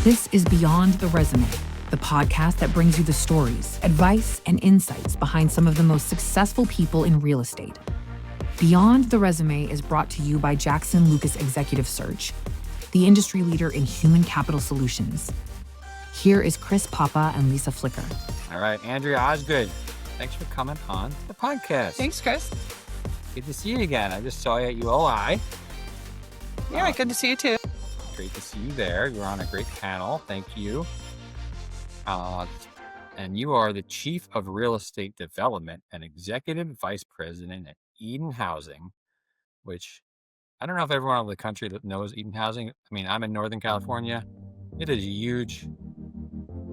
This is Beyond the Resume, the podcast that brings you the stories, advice, and insights behind some of the most successful people in real estate. Beyond the Resume is brought to you by Jackson Lucas Executive Search, the industry leader in human capital solutions. Here is Chris Papa and Lisa Flicker. All right, Andrea Osgood, thanks for coming on the podcast. Thanks, Chris. Good to see you again. I just saw you at ULI. Yeah, good to see you too. Great to see you there. You're on a great panel. Thank you. And you are the Chief of Real Estate Development and Executive Vice President at Eden Housing, which I don't know if everyone in the country that knows Eden Housing. I mean, I'm in Northern California. It is a huge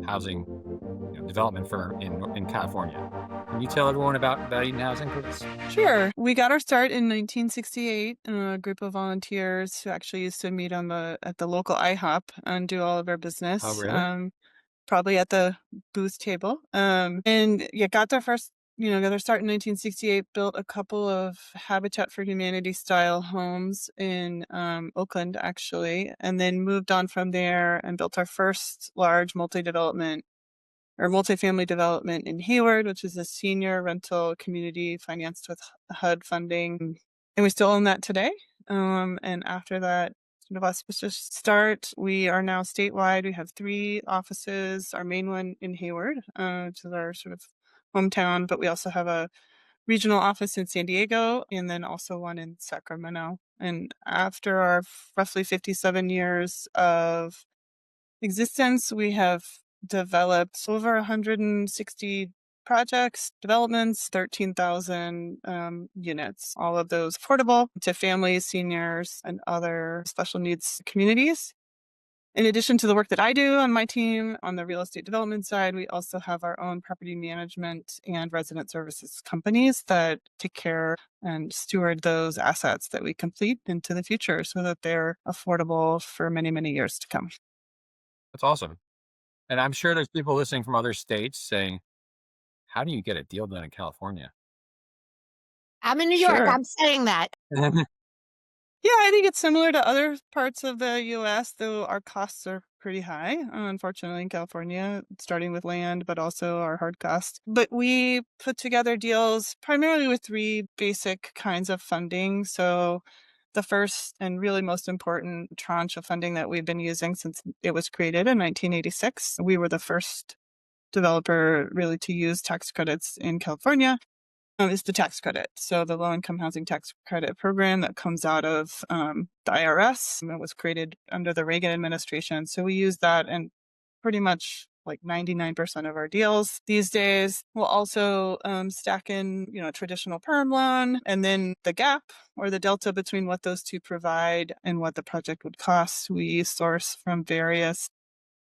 housing development firm in California. Can you tell everyone about Eden Housing, please? Sure. We got our start in 1968. A group of volunteers who actually used to meet at the local IHOP and do all of our business. Oh, really? Probably at the booth table. Got their start in 1968, built a couple of Habitat for Humanity style homes in Oakland, actually, and then moved on from there and built our first large multifamily development in Hayward, which is a senior rental community financed with HUD funding. And we still own that today. And after that sort of auspicious start, we are now statewide. We have 3 offices, our main one in Hayward, which is our sort of hometown, but we also have a regional office in San Diego and then also one in Sacramento. And after our roughly 57 years of existence, we have developed over 160 projects, developments, 13,000 units, all of those affordable to families, seniors, and other special needs communities. In addition to the work that I do on my team on the real estate development side, we also have our own property management and resident services companies that take care and steward those assets that we complete into the future so that they're affordable for many, many years to come. That's awesome. And I'm sure there's people listening from other states saying, how do you get a deal done in California? I'm in New York. Sure. I'm saying that. Yeah, I think it's similar to other parts of the U.S., though our costs are pretty high, unfortunately, in California, starting with land, but also our hard costs. But we put together deals primarily with 3 basic kinds of funding. So the first and really most important tranche of funding that we've been using since it was created in 1986, we were the first developer really to use tax credits in California. Is the tax credit. So the low-income housing tax credit program that comes out of the IRS. It was created under the Reagan administration. So we use that in pretty much like 99% of our deals these days. We'll also stack in, a traditional perm loan, and then the gap or the delta between what those 2 provide and what the project would cost, we source from various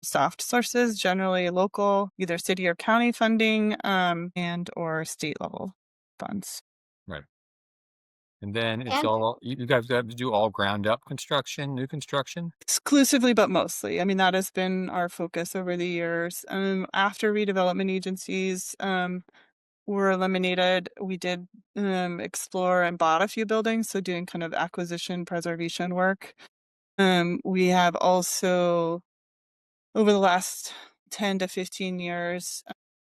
soft sources, generally local, either city or county funding, and or state level funds. Right. And then it's all, you guys have to do all ground up construction, new construction? Exclusively, but mostly. I mean, that has been our focus over the years. After redevelopment agencies were eliminated, we did explore and bought a few buildings. So doing kind of acquisition preservation work. We have also, over the last 10 to 15 years,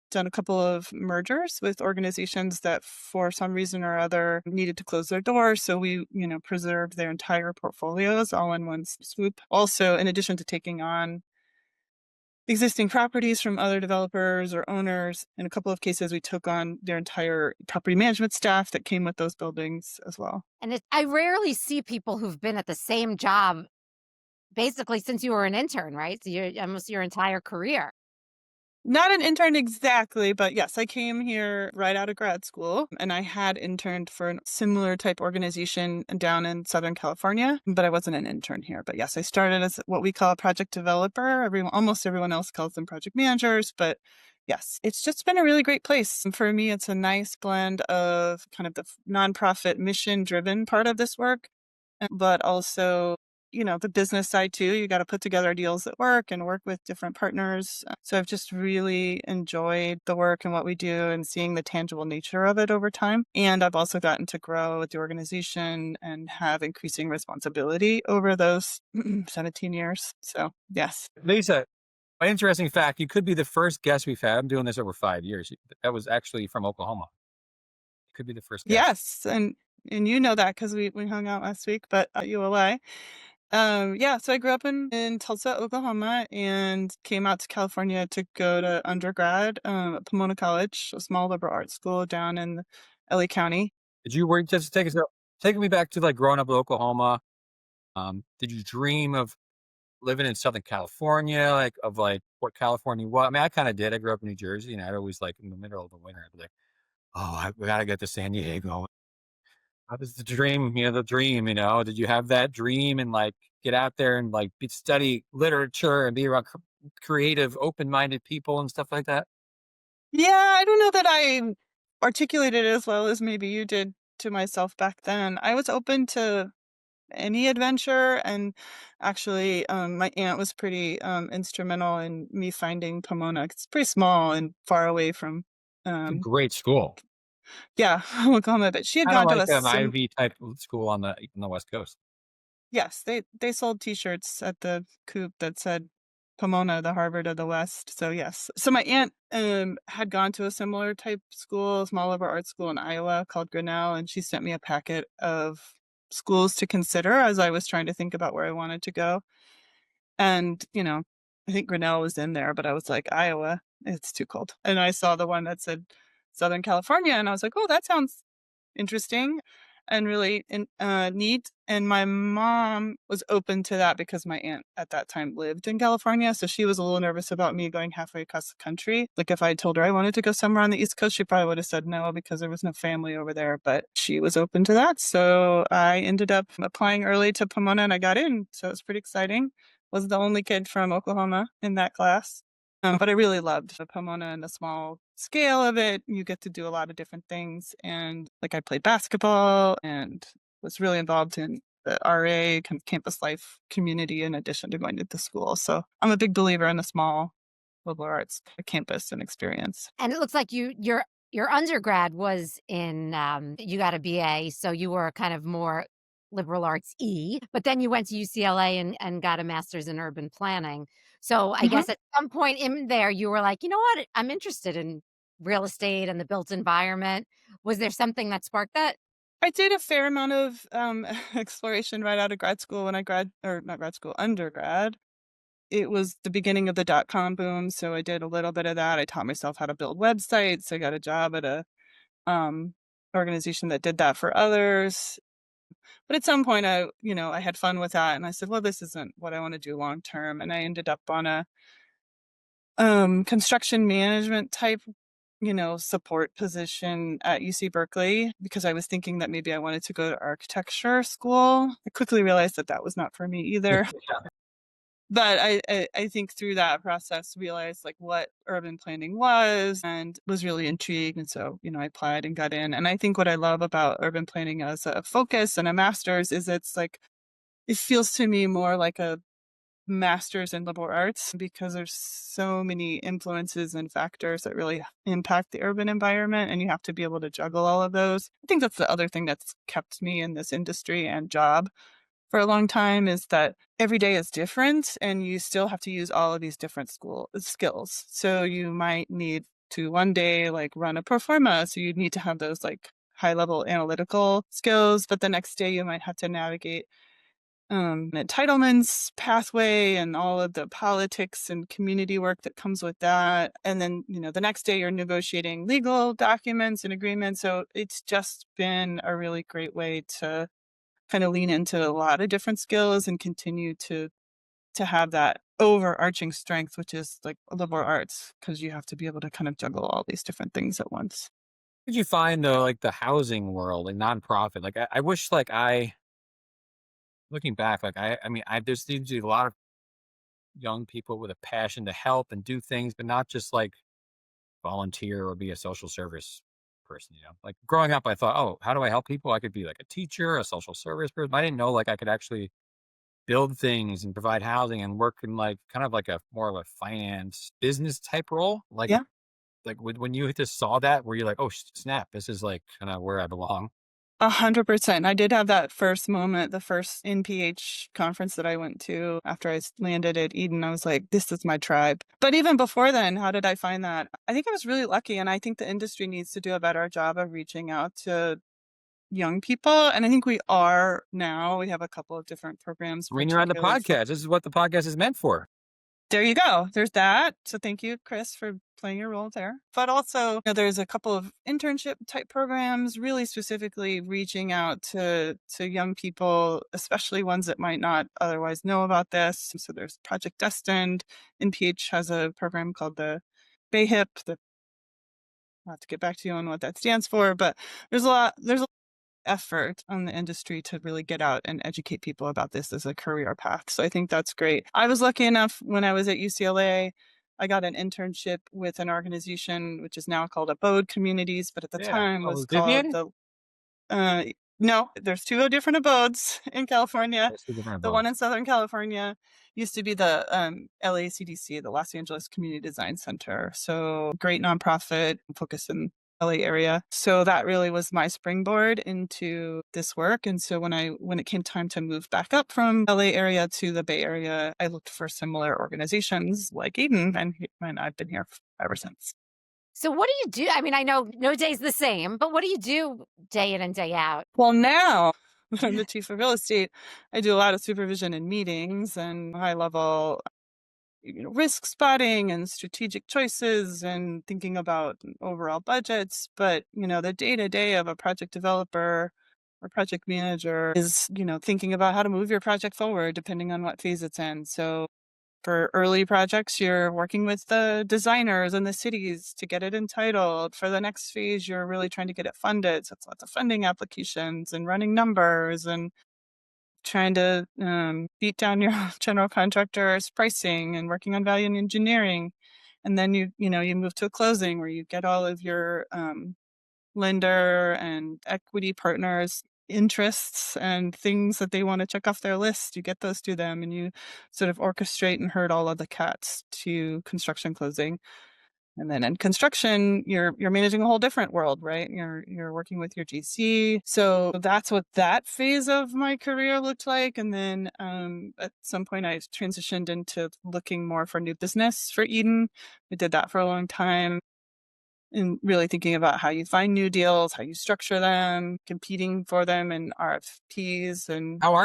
done a couple of mergers with organizations that for some reason or other needed to close their doors. So we, preserved their entire portfolios all in one swoop. Also, in addition to taking on existing properties from other developers or owners, in a couple of cases, we took on their entire property management staff that came with those buildings as well. And I rarely see people who've been at the same job basically since you were an intern, right? So you're almost your entire career. Not an intern exactly, but yes, I came here right out of grad school and I had interned for a similar type organization down in Southern California, but I wasn't an intern here. But yes, I started as what we call a project developer. Almost everyone else calls them project managers, but yes, it's just been a really great place. And for me, it's a nice blend of kind of the nonprofit mission-driven part of this work, but also the business side too. You got to put together deals that work and work with different partners. So I've just really enjoyed the work and what we do and seeing the tangible nature of it over time. And I've also gotten to grow with the organization and have increasing responsibility over those 17 years. So yes. Lisa, an interesting fact, you could be the first guest we've had. I'm doing this over 5 years. That was actually from Oklahoma. You could be the first guest. Yes. And you know that because we hung out last week, but at ULA. Yeah, so I grew up in Tulsa, Oklahoma, and came out to California to go to undergrad at Pomona College, a small liberal arts school down in LA County. Did you work, just taking me back to like growing up in Oklahoma? Did you dream of living in Southern California, like of like what California was? I mean, I kind of did. I grew up in New Jersey, and I'd always like in the middle of the winter, I'd be like, "Oh, we gotta get to San Diego." That was the dream, the dream. Did you have that dream and like get out there and like study literature and be around creative, open-minded people and stuff like that? Yeah, I don't know that I articulated it as well as maybe you did to myself back then. I was open to any adventure, and actually, my aunt was pretty instrumental in me finding Pomona. It's pretty small and far away from, It's a um, great school. yeah, Oklahoma, but she had Kind of gone to like a an sim. Ivy type of school on the West Coast. Yes, they sold T-shirts at the coop that said Pomona, the Harvard of the West. So yes, so my aunt had gone to a similar type school, small liberal arts school in Iowa called Grinnell, and she sent me a packet of schools to consider as I was trying to think about where I wanted to go. And I think Grinnell was in there, but I was like, Iowa, it's too cold. And I saw the one that said Southern California, and I was like, oh, that sounds interesting and really neat. And my mom was open to that because my aunt at that time lived in California. So she was a little nervous about me going halfway across the country. Like if I told her I wanted to go somewhere on the East Coast, she probably would have said no because there was no family over there. But she was open to that. So I ended up applying early to Pomona and I got in. So it was pretty exciting. Was the only kid from Oklahoma in that class. But I really loved the Pomona and the small scale of it. You get to do a lot of different things. And like I played basketball and was really involved in the RA kind of campus life community in addition to going to the school. So I'm a big believer in the small liberal arts campus and experience. And it looks like your undergrad was in, you got a BA, so you were kind of more liberal arts but then you went to UCLA and got a master's in urban planning. So I Mhm. guess at some point in there, you were like, you know what? I'm interested in real estate and the built environment. Was there something that sparked that? I did a fair amount of exploration right out of grad school when I or not grad school, undergrad. It was the beginning of the dot-com boom, so I did a little bit of that. I taught myself how to build websites. I got a job at a um, organization that did that for others. But at some point, I had fun with that, and I said, "Well, this isn't what I want to do long term." And I ended up on a construction management type, support position at UC Berkeley because I was thinking that maybe I wanted to go to architecture school. I quickly realized that that was not for me either. But I think through that process realized like what urban planning was and was really intrigued. And so, I applied and got in. And I think what I love about urban planning as a focus and a master's is it's like it feels to me more like a master's in liberal arts because there's so many influences and factors that really impact the urban environment and you have to be able to juggle all of those. I think that's the other thing that's kept me in this industry and job for a long time is that every day is different and you still have to use all of these different school skills. So you might need to one day like run a pro forma. So you need to have those like high level analytical skills, but the next day you might have to navigate entitlements pathway and all of the politics and community work that comes with that. And then, the next day you're negotiating legal documents and agreements. So it's just been a really great way to kind of lean into a lot of different skills and continue to have that overarching strength, which is like liberal arts, because you have to be able to kind of juggle all these different things at once. Did you find though, like the housing world, like nonprofit? Like I wish, like looking back, like I mean, there seems to be a lot of young people with a passion to help and do things, but not just like volunteer or be a social service person. Like growing up, I thought, oh, how do I help people? I could be like a teacher, a social service person. I didn't know like I could actually build things and provide housing and work in like kind of like a more of a finance business type role? Yeah. Like when you just saw that, were you like, oh snap, this is like kind of where I belong? 100%. I did have that first moment, the first NPH conference that I went to after I landed at Eden. I was like, this is my tribe. But even before then, how did I find that? I think I was really lucky. And I think the industry needs to do a better job of reaching out to young people. And I think we are now. We have a couple of different programs, I mean, you're on the particularly for. podcast. This is what the podcast is meant for. There you go. There's that. So thank you, Chris, for playing your role there. But also, there's a couple of internship type programs, really specifically reaching out to young people, especially ones that might not otherwise know about this. So there's Project Destined. NPH has a program called the BAYHIP. I'll have to get back to you on what that stands for, but there's a lot effort on the industry to really get out and educate people about this as a career path. So I think that's great. I was lucky enough when I was at UCLA, I got an internship with an organization which is now called Abode Communities, but at the time was called the no, there's two different abodes in California. That's two different The one abodes. in Southern California used to be the LACDC, the Los Angeles Community Design Center. So great nonprofit focused in LA area. So that really was my springboard into this work. And so when it came time to move back up from LA area to the Bay Area, I looked for similar organizations like Eden, and I've been here ever since. So what do you do? I mean, I know no day's the same, but what do you do day in and day out? Well, now I'm the chief of real estate. I do a lot of supervision and meetings and high level risk spotting and strategic choices and thinking about overall budgets. But, the day to day of a project developer or project manager is, thinking about how to move your project forward depending on what phase it's in. So for early projects, you're working with the designers and the cities to get it entitled. For the next phase, you're really trying to get it funded. So it's lots of funding applications and running numbers and trying to beat down your general contractor's pricing and working on value engineering. And then you move to a closing where you get all of your lender and equity partners interests and things that they want to check off their list. You get those to them and you sort of orchestrate and herd all of the cats to construction closing. And then in construction, you're managing a whole different world, right? You're working with your GC. So that's what that phase of my career looked like. And then at some point, I transitioned into looking more for new business for Eden. I did that for a long time. And really thinking about how you find new deals, how you structure them, competing for them in RFPs and How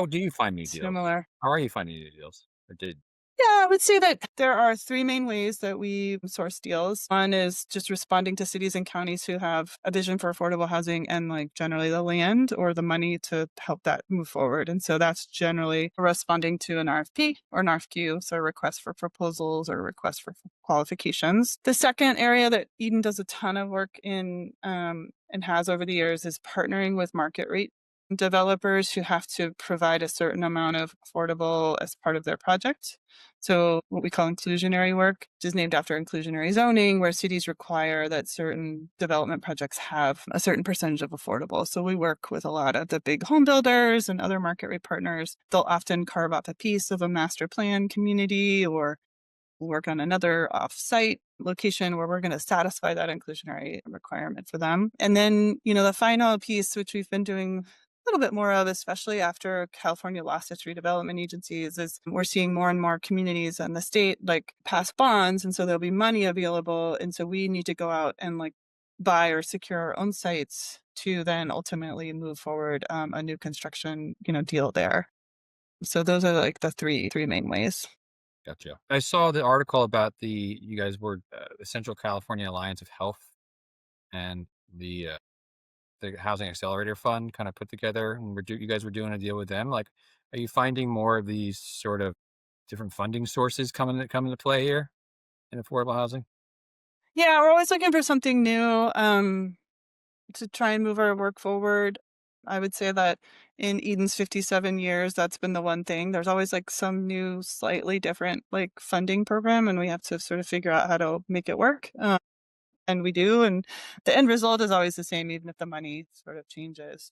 do you find new deals? similar. How are you finding new deals? Or did Yeah, I would say that there are three main ways that we source deals. One is just responding to cities and counties who have a vision for affordable housing and like generally the land or the money to help that move forward. And so that's generally responding to an RFP or an RFQ, so a request for proposals or a request for qualifications. The second area that Eden does a ton of work in and has over the years is partnering with market rate developers who have to provide a certain amount of affordable as part of their project. So what we call inclusionary work, which is named after inclusionary zoning, where cities require that certain development projects have a certain percentage of affordable. So we work with a lot of the big home builders and other market rate partners. They'll often carve off a piece of a master plan community or work on another off-site location where we're going to satisfy that inclusionary requirement for them. And then, the final piece, which we've been doing a little bit more of, especially after California lost its redevelopment agencies, is we're seeing more and more communities in the state like pass bonds. And so there'll be money available. And so we need to go out and like buy or secure our own sites to then ultimately move forward a new construction, deal there. So those are like the three main ways. Gotcha. I saw the article about you guys were the Central California Alliance of Health and the Housing Accelerator Fund kind of put together, and you guys were doing a deal with them. Like, are you finding more of these sort of different funding sources come into play here in affordable housing? Yeah, we're always looking for something new to try and move our work forward. I would say that in Eden's 57 years, that's been the one thing. There's always like some new, slightly different like funding program, and we have to sort of figure out how to make it work. And we do, and the end result is always the same, even if the money sort of changes.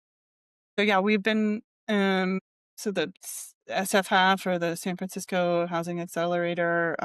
So yeah, we've been so the SFHAF, or the San Francisco Housing Accelerator.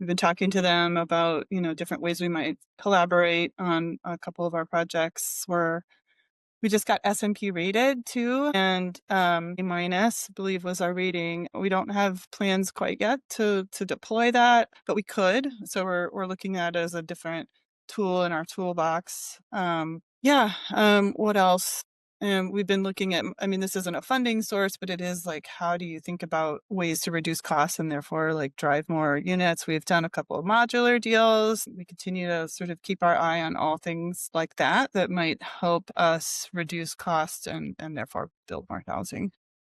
We've been talking to them about, different ways we might collaborate on a couple of our projects. We just got S&P rated too, and A minus, I believe, was our rating. We don't have plans quite yet to deploy that, but we could. So we're looking at it as a different tool in our toolbox. What else? We've been looking at, this isn't a funding source, but it is like, how do you think about ways to reduce costs and therefore like drive more units? We've done a couple of modular deals. We continue to sort of keep our eye on all things like that might help us reduce costs and therefore build more housing.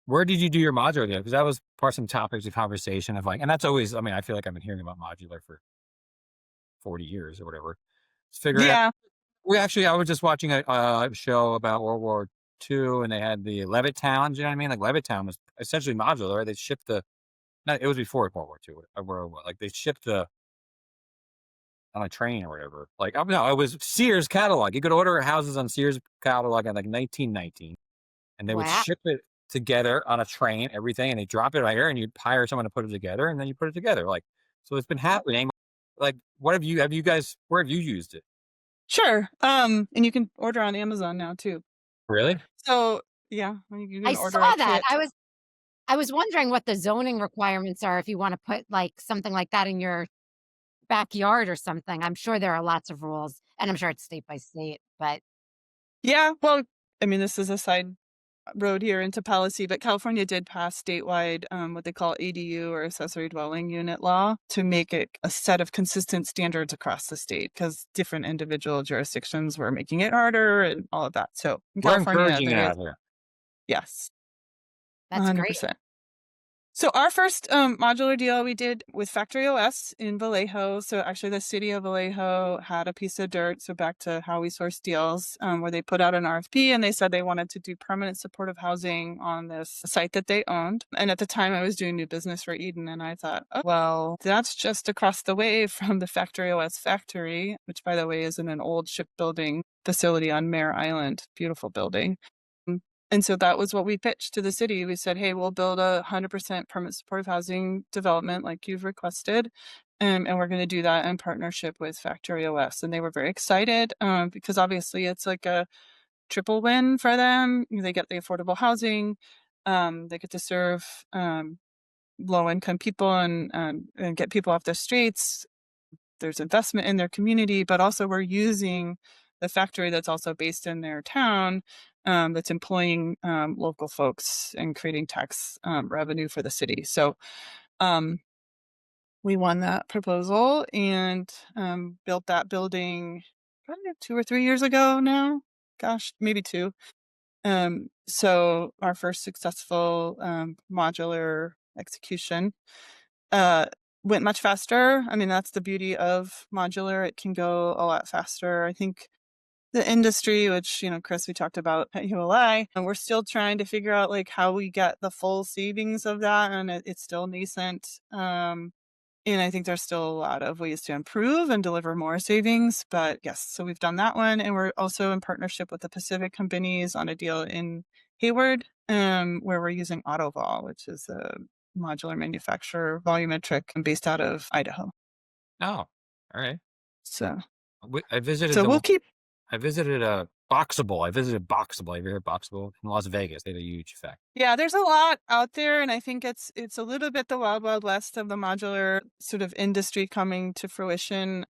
Where did you do your modular deal? Because that was part of some topics of conversation of like, and that's always, I feel like I've been hearing about modular for 40 years or whatever. Let's figure it out. Yeah. I was just watching a show about World War II, and they had the Levittown. Do you know what I mean? Like Levittown was essentially modular. They shipped it was before World War II. Like they shipped on a train or whatever. Like, no, it was Sears catalog. You could order houses on Sears catalog in like 1919, and they would Wow. ship it together on a train, everything, and they drop it right here, and you'd hire someone to put it together, and then you put it together. Like, so it's been happening. Like, where have you used it? Sure. And you can order on Amazon now too. Really? So yeah, you I can order saw a that. kit. I was wondering what the zoning requirements are if you want to put like something like that in your backyard or something. I'm sure there are lots of rules, and I'm sure it's state by state, but Yeah, well, this is a side road here into policy, but California did pass statewide what they call ADU, or accessory dwelling unit law, to make it a set of consistent standards across the state, because different individual jurisdictions were making it harder and all of that. So in We're California, encouraging it out here. yes, that's great. 100%. So our first modular deal we did with Factory OS in Vallejo. So actually the city of Vallejo had a piece of dirt. So back to how we source deals, where they put out an RFP and they said they wanted to do permanent supportive housing on this site that they owned. And at the time I was doing new business for Eden, and I thought, oh, well, that's just across the way from the Factory OS factory, which by the way is in an old shipbuilding facility on Mare Island. Beautiful building. And so that was what we pitched to the city. We said, hey, we'll build 100% permanent supportive housing development like you've requested. And we're going to do that in partnership with Factory OS. And they were very excited because obviously it's like a triple win for them. They get the affordable housing. They get to serve low income people and get people off the streets. There's investment in their community, but also we're using the factory that's also based in their town, that's employing local folks and creating tax revenue for the city. So we won that proposal and built that building probably 2 or 3 years ago now. Gosh, maybe 2. So our first successful modular execution went much faster. That's the beauty of modular. It can go a lot faster. I think the industry, which, Chris, we talked about at ULI, and we're still trying to figure out like how we get the full savings of that. And it's still nascent. And I think there's still a lot of ways to improve and deliver more savings. But yes, so we've done that one. And we're also in partnership with the Pacific companies on a deal in Hayward, where we're using Autovol, which is a modular manufacturer, volumetric, and based out of Idaho. Oh, all right. So I visited. So we'll keep. I visited Boxable. I visited Boxable. Have you heard of Boxable in Las Vegas? They had a huge effect. Yeah, there's a lot out there, and I think it's a little bit the wild, wild west of the modular sort of industry coming to fruition.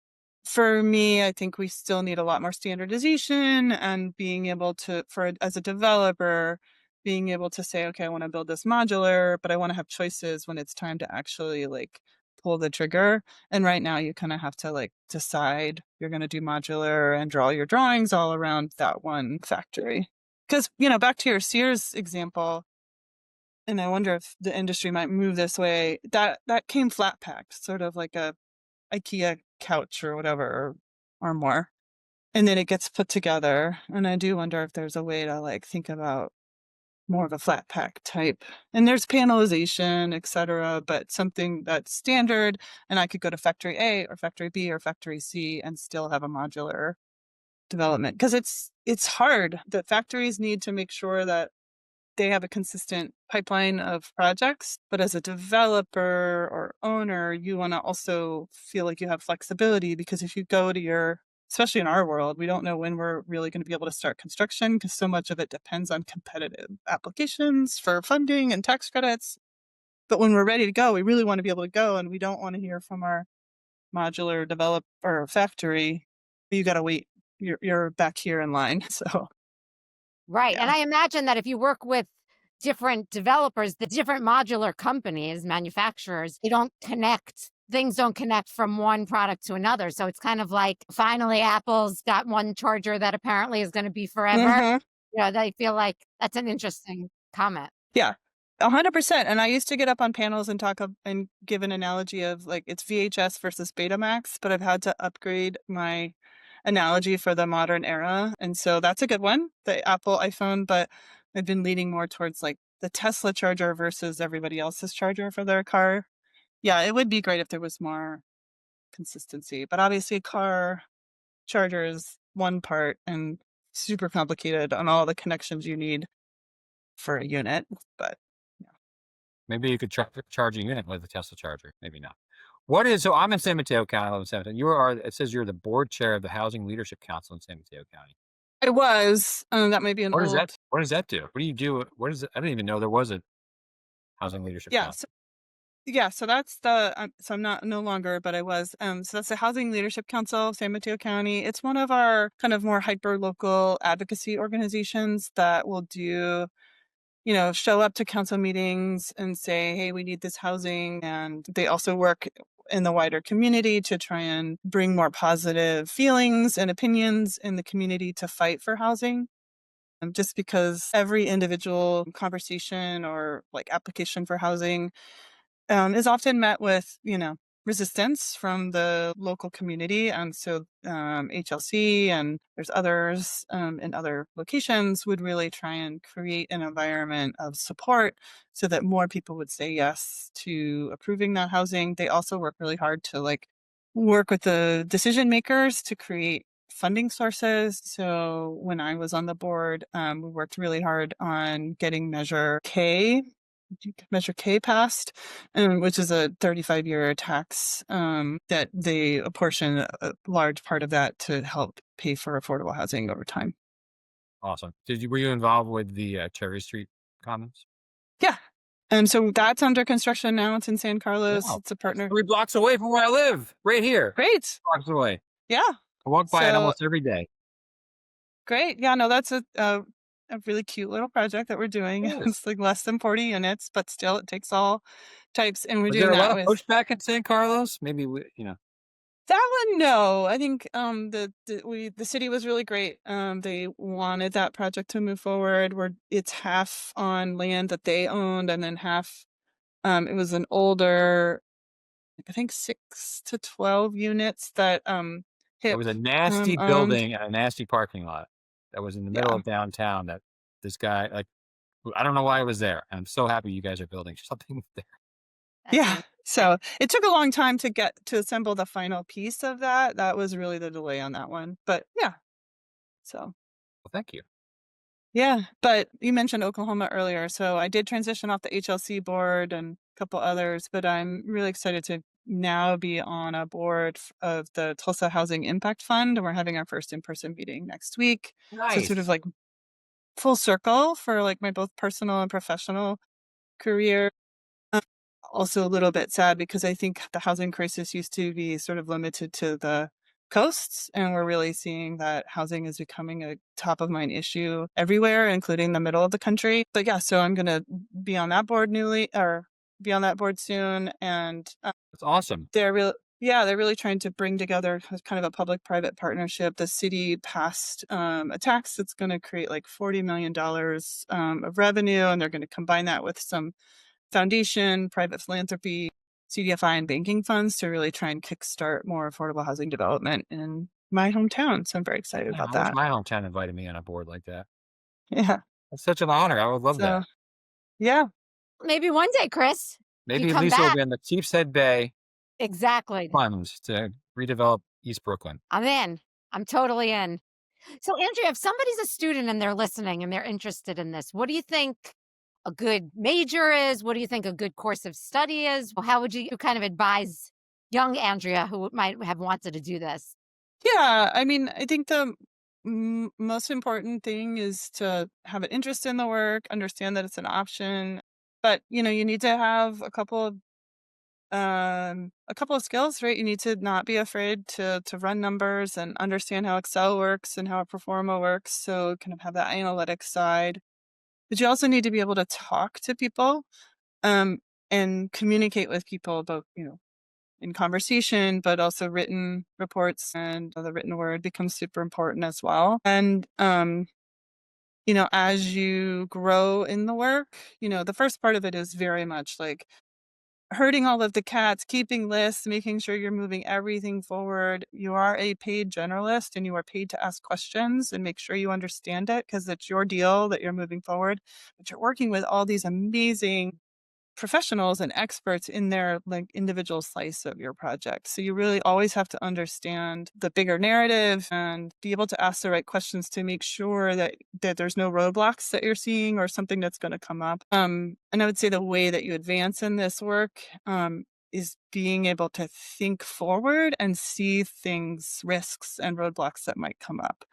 For me, I think we still need a lot more standardization and being able to, as a developer, being able to say, okay, I want to build this modular, but I want to have choices when it's time to actually like pull the trigger. And right now you kind of have to like decide you're going to do modular and draw your drawings all around that one factory. Because, back to your Sears example, and I wonder if the industry might move this way, that came flat packed, sort of like a IKEA couch or whatever, or more. And then it gets put together. And I do wonder if there's a way to like think about more of a flat pack type. And there's panelization, et cetera, but something that's standard. And I could go to factory A or factory B or factory C and still have a modular development. Because it's hard. The factories need to make sure that they have a consistent pipeline of projects. But as a developer or owner, you want to also feel like you have flexibility, because if you go to especially in our world, we don't know when we're really going to be able to start construction, because so much of it depends on competitive applications for funding and tax credits. But when we're ready to go, we really want to be able to go, and we don't want to hear from our modular developer factory, you got to wait. You're back here in line. So Right. And yeah. I imagine that if you work with different developers, the different modular companies, manufacturers, they don't connect. Things don't connect from one product to another. So it's kind of like finally Apple's got one charger that apparently is going to be forever. Mhm. They feel like that's an interesting comment. Yeah, 100%. And I used to get up on panels and and give an analogy of like it's VHS versus Betamax, but I've had to upgrade my analogy for the modern era. And so that's a good one, the Apple iPhone, but I've been leaning more towards like the Tesla charger versus everybody else's charger for their car. Yeah, it would be great if there was more consistency, but obviously car charger is one part and super complicated on all the connections you need for a unit, but Maybe you could charge a unit with a Tesla charger. Maybe not. So I'm in San Mateo County. I live in San Mateo. It says you're the board chair of the Housing Leadership Council in San Mateo County. I was, that may be an What does old. that do? What do you do? What is it? I didn't even know there was a Housing Leadership Yeah, Council. so that's so I'm not no longer, but I was. So that's the Housing Leadership Council of San Mateo County. It's one of our kind of more hyper local advocacy organizations that will do, show up to council meetings and say, hey, we need this housing. And they also work in the wider community to try and bring more positive feelings and opinions in the community to fight for housing. Just because every individual conversation or like application for housing is often met with, resistance from the local community. And so HLC and there's others in other locations would really try and create an environment of support so that more people would say yes to approving that housing. They also work really hard to like work with the decision makers to create funding sources. So when I was on the board, we worked really hard on getting Measure K passed, which is a 35-year tax that they apportion a large part of that to help pay for affordable housing over time. Awesome. Were you involved with the Cherry Street Commons? Yeah. And so that's under construction now. It's in San Carlos. Wow. It's a partner. 3 blocks away from where I live, right here. Great. Blocks away. Yeah. I walk by it almost every day. Great. Yeah, no, that's a really cute little project that we're doing. It is. It's like less than 40 units, but still it takes all types. And we're Was doing there a lot that of with pushback in San Carlos? Maybe that one. No, I think the city was really great. They wanted that project to move forward. Where it's half on land that they owned, and then half. It was an older, I think 6 to 12 units that it HIP was a nasty owned. building and a nasty parking lot that was in the middle Yeah. of downtown that this guy, like, I don't know why it was there. I'm so happy you guys are building something there. Yeah. So it took a long time to assemble the final piece of that. That was really the delay on that one. But yeah. So Well, thank you. yeah. But you mentioned Oklahoma earlier. So I did transition off the HLC board and a couple others, but I'm really excited to now be on a board of the Tulsa Housing Impact Fund. And we're having our first in-person meeting next week. So it's sort of like full circle for like my both personal and professional career. Also a little bit sad because I think the housing crisis used to be sort of limited to the coasts, and we're really seeing that housing is becoming a top of mind issue everywhere, including the middle of the country. But yeah, so I'm going to be on that board be on that board soon. And That's awesome. they're really trying to bring together kind of a public-private partnership. The city passed a tax that's going to create like $40 million of revenue, and they're going to combine that with some foundation, private philanthropy, CDFI, and banking funds to really try and kickstart more affordable housing development in my hometown. So I'm very excited about I wish that. my hometown invited me on a board like that. Yeah. That's such an honor. I would love that. Yeah. Maybe one day, Chris. Maybe you come Lisa will back. be in the Chiefs Head Bay Exactly. funds to redevelop East Brooklyn. I'm in. I'm totally in. So, Andrea, if somebody's a student and they're listening and they're interested in this, what do you think a good major is? What do you think a good course of study is? How would you kind of advise young Andrea who might have wanted to do this? Yeah, I mean, I think the most important thing is to have an interest in the work, understand that it's an option, but you need to have a couple of skills, right? You need to not be afraid to run numbers and understand how Excel works and how a Performa works. So kind of have that analytics side. But you also need to be able to talk to people um, and communicate with people both, in conversation, but also written reports and the written word becomes super important as well. And as you grow in the work, the first part of it is very much like herding all of the cats, keeping lists, making sure you're moving everything forward. You are a paid generalist and you are paid to ask questions and make sure you understand it because it's your deal that you're moving forward. But you're working with all these amazing professionals and experts in their like individual slice of your project. So you really always have to understand the bigger narrative and be able to ask the right questions to make sure that there's no roadblocks that you're seeing or something that's going to come up. And I would say the way that you advance in this work is being able to think forward and see things, risks and roadblocks that might come up.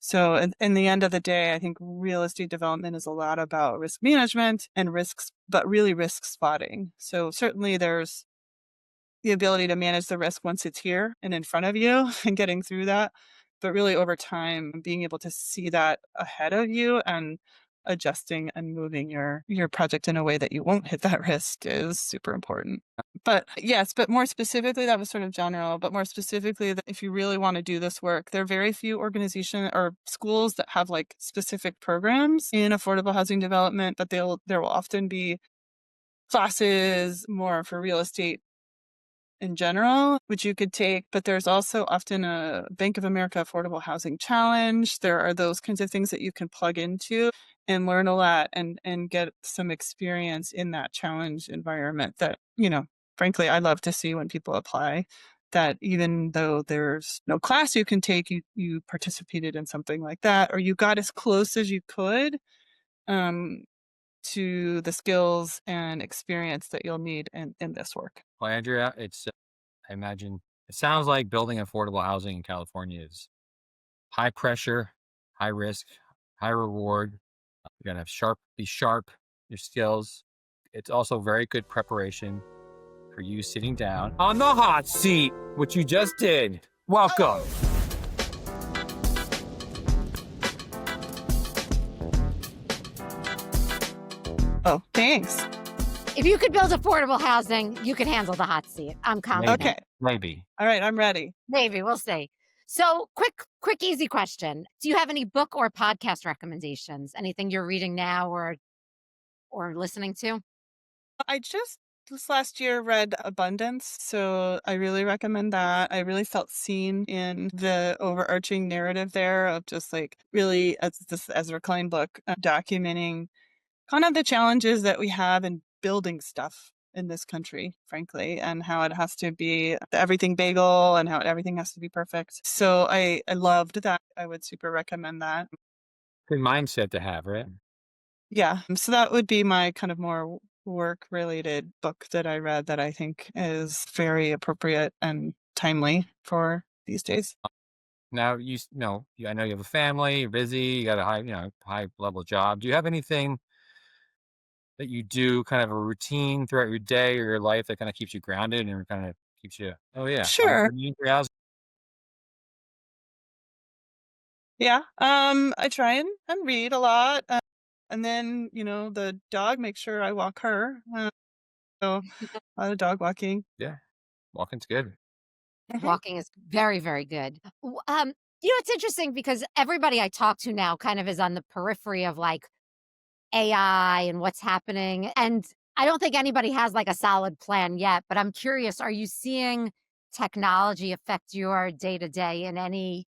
So in the end of the day, I think real estate development is a lot about risk management and risks, but really risk spotting. So certainly there's the ability to manage the risk once it's here and in front of you and getting through that. But really over time, being able to see that ahead of you and adjusting and moving your project in a way that you won't hit that risk is super important. But yes, but more specifically, that was sort of general, but more specifically, that if you really want to do this work, there are very few organizations or schools that have like specific programs in affordable housing development, but there will often be classes more for real estate in general, which you could take, but there's also often a Bank of America Affordable Housing Challenge. There are those kinds of things that you can plug into and learn a lot and get some experience in that challenge environment that, frankly, I love to see when people apply that even though there's no class you can take, you participated in something like that, or you got as close as you could um, to the skills and experience that you'll need in this work. Well, Andrea, I imagine it sounds like building affordable housing in California is high pressure, high risk, high reward. You gotta be sharp, your skills. It's also very good preparation for you sitting down on the hot seat, which you just did. Welcome. Oh, thanks. If you could build affordable housing, you could handle the hot seat. I'm confident. Okay. Maybe. All right, I'm ready. Maybe, we'll see. So quick, easy question. Do you have any book or podcast recommendations? Anything you're reading now or listening to? I just this last year read Abundance, so I really recommend that. I really felt seen in the overarching narrative there of just like really as this Ezra Klein book documenting kind of the challenges that we have in building stuff in this country, frankly, and how it has to be the everything bagel and how everything has to be perfect. So I loved that. I would super recommend that. Good mindset to have, right? Yeah. So that would be my kind of more work related book that I read that I think is very appropriate and timely for these days. Now I know you have a family, you're busy, you got a high level job. Do you have anything that you do, kind of a routine throughout your day or your life that kind of keeps you grounded and kind of keeps you, oh yeah, Sure. Yeah. I try and read a lot. And then, the dog makes sure I walk her. So a lot of dog walking. Yeah, walking's good. Mhm. Walking is very, very good. It's interesting because everybody I talk to now kind of is on the periphery of like AI and what's happening. And I don't think anybody has like a solid plan yet, but I'm curious, are you seeing technology affect your day to day in any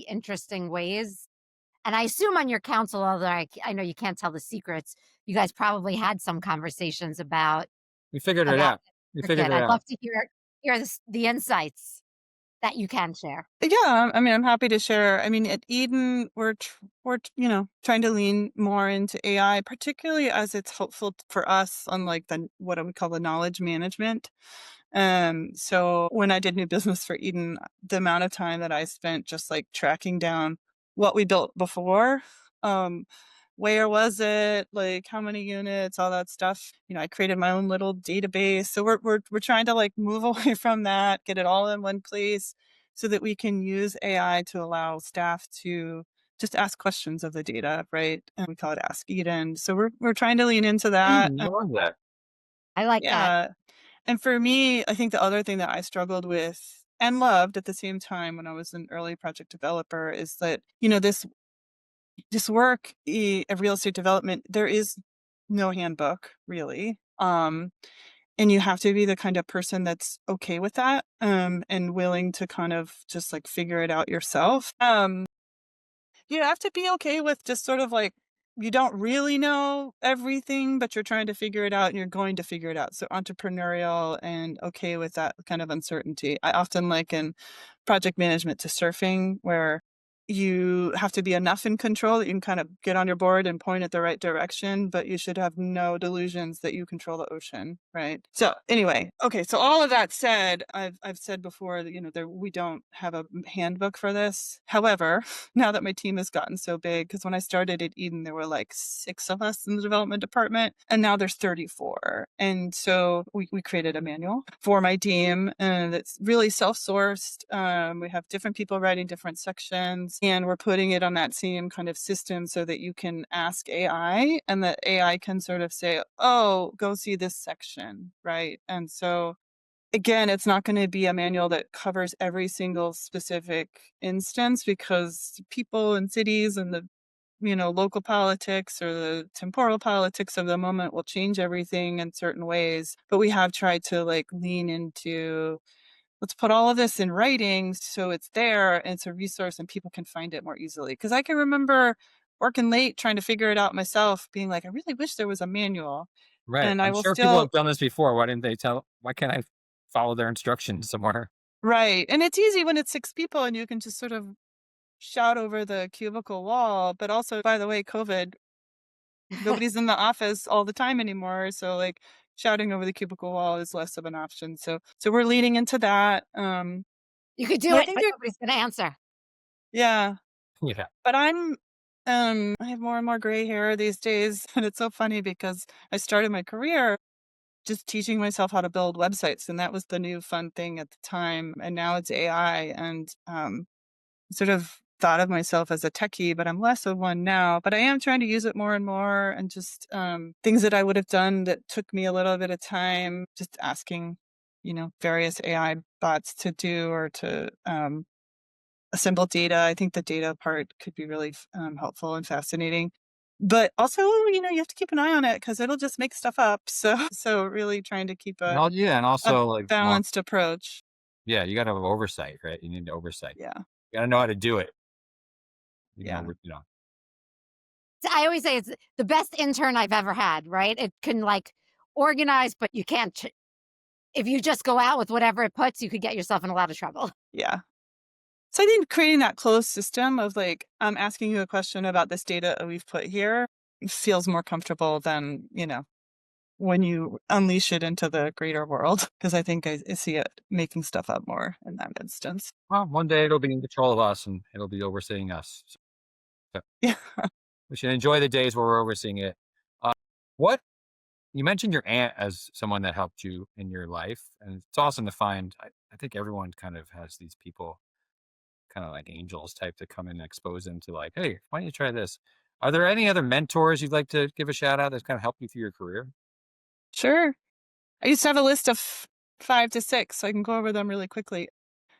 interesting ways? And I assume on your council, although I know you can't tell the secrets, you guys probably had some conversations about We figured it about out. We your figured kid. it I'd out. love to hear the insights that you can share? Yeah, I mean, I'm happy to share. I mean, at Eden, we're trying to lean more into AI, particularly as it's helpful for us on like the what I would call the knowledge management. So when I did new business for Eden, the amount of time that I spent just like tracking down what we built before, um, where was it, like how many units, all that stuff. I created my own little database. So we're trying to like move away from that, get it all in one place so that we can use AI to allow staff to just ask questions of the data, right? And we call it Ask Eden. So we're trying to lean into that. I love that. I like that. Yeah. And for me, I think the other thing that I struggled with and loved at the same time when I was an early project developer is that, this work of real estate development, there is no handbook really. And you have to be the kind of person that's okay with that, and willing to kind of just like figure it out yourself. You have to be okay with just sort of like you don't really know everything, but you're trying to figure it out and you're going to figure it out. So entrepreneurial and okay with that kind of uncertainty. I often liken project management to surfing, where you have to be enough in control that you can kind of get on your board and point at the right direction, but you should have no delusions that you control the ocean, right? So anyway, okay. So all of that said, I've said before that we don't have a handbook for this. However, now that my team has gotten so big, because when I started at Eden, there were like 6 of us in the development department, and now there's 34. And so we created a manual for my team, and it's really self-sourced. We have different people writing different sections, and we're putting it on that same kind of system so that you can ask AI and the AI can sort of say, oh, go see this section, right? And so again, it's not going to be a manual that covers every single specific instance, because people and cities and the local politics or the temporal politics of the moment will change everything in certain ways. But we have tried to like lean into, let's put all of this in writing so it's there and it's a resource and people can find it more easily. Because I can remember working late trying to figure it out myself, being like, I really wish there was a manual. Right. And I I'm will sure people still, have done this before. Why can't I follow their instructions somewhere? right. And it's easy when it's 6 people and you can just sort of shout over the cubicle wall. But also, by the way, COVID, nobody's in the office all the time anymore. So like shouting over the cubicle wall is less of an option. So we're leaning into that. You could do But I it, think but you're, nobody's gonna answer. yeah. Yeah. But I have more and more gray hair these days. And it's so funny because I started my career just teaching myself how to build websites. And that was the new fun thing at the time. And now it's AI. And sort of thought of myself as a techie, but I'm less of one now. But I am trying to use it more and more, and just things that I would have done that took me a little bit of time, just asking, various AI bots to do or to assemble data. I think the data part could be really helpful and fascinating. But also, you have to keep an eye on it because it'll just make stuff up. So really trying to keep Yeah, and a also like balanced approach. yeah, you got to have oversight, right? You need oversight. Yeah, You got to know how to do it. yeah, I always say it's the best intern I've ever had, right? It can like organize, but you can't. If you just go out with whatever it puts, you could get yourself in a lot of trouble. yeah. So I think creating that closed system of like, I'm asking you a question about this data that we've put here feels more comfortable than, when you unleash it into the greater world. Because I think I see it making stuff up more in that instance. Well, one day it'll be in control of us and it'll be overseeing us. So Yeah. we should enjoy the days where we're overseeing it. Uh, what you mentioned your aunt as someone that helped you in your life, and it's awesome to find. I think everyone kind of has these people, kind of like angels type, to come in and expose them to like, hey, why don't you try this? Are there any other mentors you'd like to give a shout out that's kind of helped you through your career? Sure. I used to have a list of 5 to 6, so I can go over them really quickly.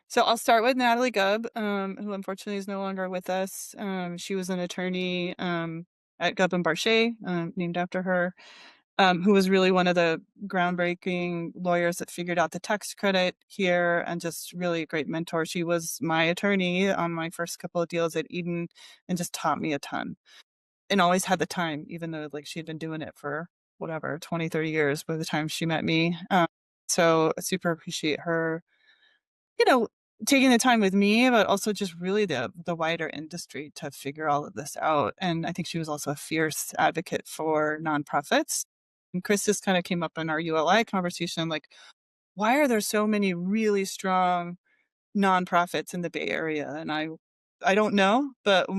So I'll start with Natalie Gubb, who unfortunately is no longer with us. She was an attorney at Gubb and Barchet, named after her. Who was really one of the groundbreaking lawyers that figured out the tax credit here, and just really a great mentor. She was my attorney on my first couple of deals at Eden and just taught me a ton and always had the time, even though like she had been doing it for whatever, 20, 30 years by the time she met me. So I super appreciate her. taking the time with me, but also just really the wider industry to figure all of this out. And I think she was also a fierce advocate for nonprofits. And Chris just kind of came up in our ULI conversation, like, why are there so many really strong nonprofits in the Bay Area? And I don't know, but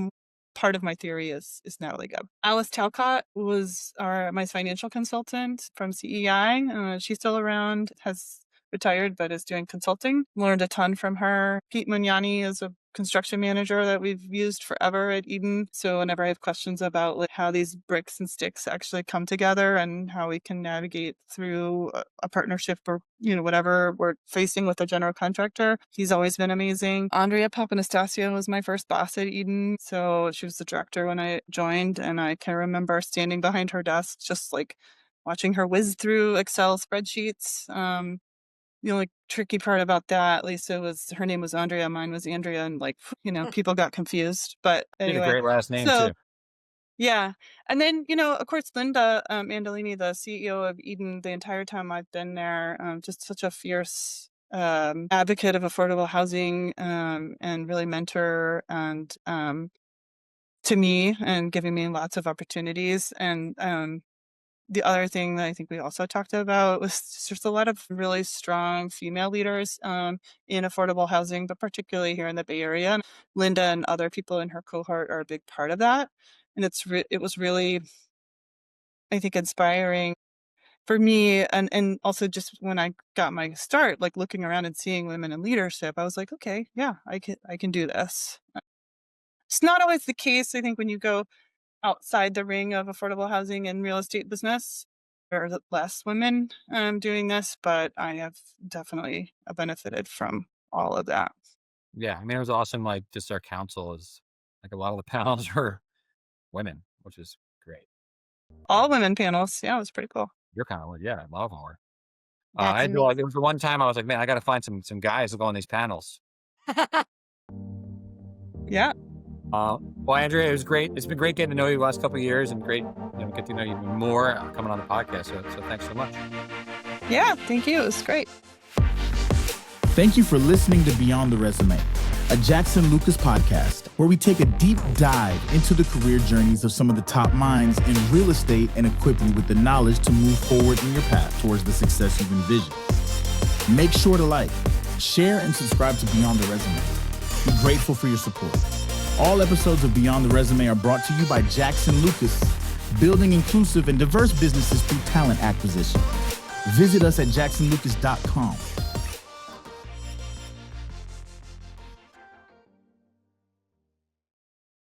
part of my theory is Natalie Gubb. Alice Talcott was my financial consultant from CEI. She's still around, has retired, but is doing consulting. Learned a ton from her. Pete Mugnani is a construction manager that we've used forever at Eden. So whenever I have questions about like how these bricks and sticks actually come together and how we can navigate through a partnership or, whatever we're facing with a general contractor, he's always been amazing. Andrea Papanastasio was my first boss at Eden. So she was the director when I joined, and I can remember standing behind her desk, just like watching her whiz through Excel spreadsheets. The only tricky part about that, Lisa, was her name was Andrea, mine was Andrea, and people got confused. But She had a anyway, great last name so too. yeah. And then, of course, Linda Andolini, the CEO of Eden, the entire time I've been there, just such a fierce advocate of affordable housing, and really mentor and to me, and giving me lots of opportunities. And the other thing that I think we also talked about was there's a lot of really strong female leaders in affordable housing, but particularly here in the Bay Area. And Linda and other people in her cohort are a big part of that. And it was really, I think, inspiring for me. And also just when I got my start, like looking around and seeing women in leadership, I was like, okay, yeah, I can do this. It's not always the case, I think, when you go outside the ring of affordable housing and real estate business. There are less women doing this, but I have definitely benefited from all of that. Yeah, I mean, it was awesome. Like, just our council is like a lot of the panels were women, which is great. All women panels. Yeah, it was pretty cool. Your panel, yeah, a lot of them were. That's There was the one time I was like, man, I got to find some guys to go on these panels. Yeah. Well, Andrea, it was great. It's been great getting to know you the last couple of years, and great, get to know you even more coming on the podcast. So thanks so much. Yeah, thank you. It was great. Thank you for listening to Beyond the Resume, a Jackson Lucas podcast where we take a deep dive into the career journeys of some of the top minds in real estate and equip you with the knowledge to move forward in your path towards the success you've envisioned. Make sure to like, share, and subscribe to Beyond the Resume. We're grateful for your support. All episodes of Beyond the Resume are brought to you by Jackson Lucas, building inclusive and diverse businesses through talent acquisition. Visit us at jacksonlucas.com.